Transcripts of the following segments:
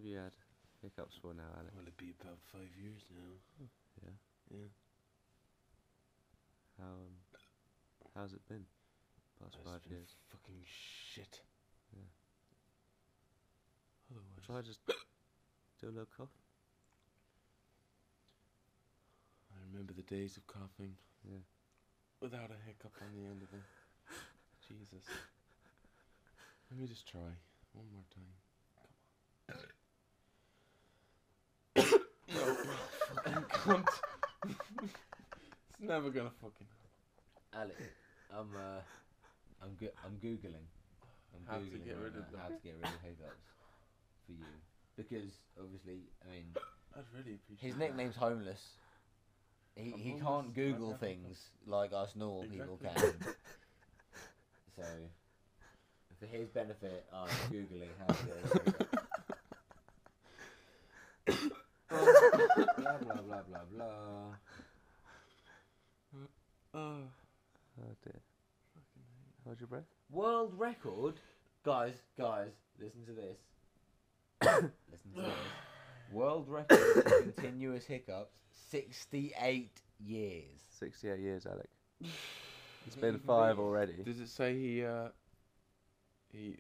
have you had hiccups for now, Alec? Well, it'd be about 5 years now. Yeah. Yeah. How's it been? Past It's 5 been years. fucking shit. Yeah. Otherwise. Try just do a little cough. I remember the days of coughing Yeah. without a hiccup on the end of it. Jesus. Let me just try one more time. Come on. No, fucking cunt. It's never gonna fucking. Alec, I'm googling. How to get rid of them. how to get rid of hiccups for you, because obviously, I mean, I'd really appreciate. his nickname's Homeless. He homeless, can't Google I have things like us normal people Exactly. can. So, for his benefit, I'm googling how to get rid of hiccups. Blah blah blah blah blah. Oh, Oh dear. Hold your breath. World record, guys, listen to this. Listen to this. World record for continuous hiccups, 68 years. 68 years, Alec. It's been 5 already. does it say he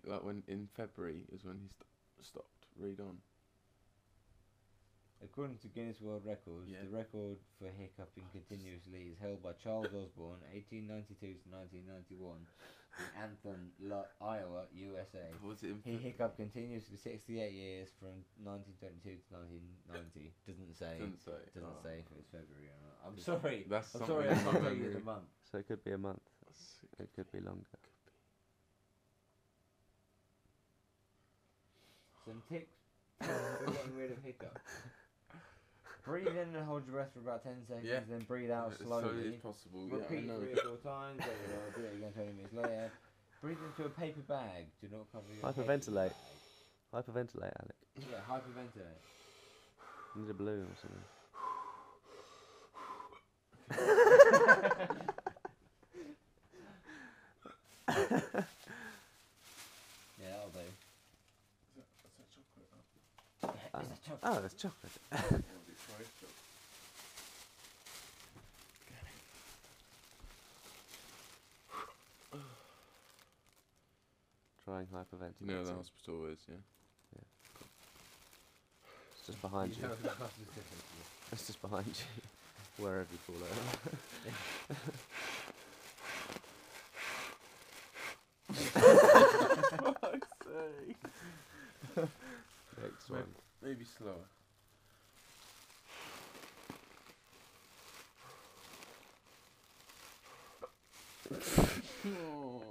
like when in February is when he stopped? Read on. According to Guinness World Records, Yeah. the record for hiccuping continuously is held by Charles Osborne, 1892 to 1991, in Anthem, Iowa, USA. Was it in He hiccuped continuously 68 years from 1922 to 1990. Doesn't say. Doesn't say. Doesn't Oh. say if it's February or not. I'm sorry. That's I'm sorry. something I can't I tell you the remember. month. So it could be a month. It could be longer. Some tips for getting rid of hiccups. Breathe in and hold your breath for about 10 seconds, Yeah. then breathe out So slowly. it's possible. Yeah, I Repeat know. 3 or 4 times, then do it again 20 minutes later. Breathe into a paper bag. Do not cover your Hyperventilate. paper Hyperventilate, Alec. bag. Yeah, hyperventilate. You need a balloon or something. Yeah, that'll do. That's a chocolate. Yeah, it's a chocolate. Oh, there's chocolate. Trying hyperventilating. You know where the hospital is, yeah? It's just behind you. know that that's the difference. It's just behind you. Wherever you fall over. Fuck's sake. Next one. Maybe slower. Oh.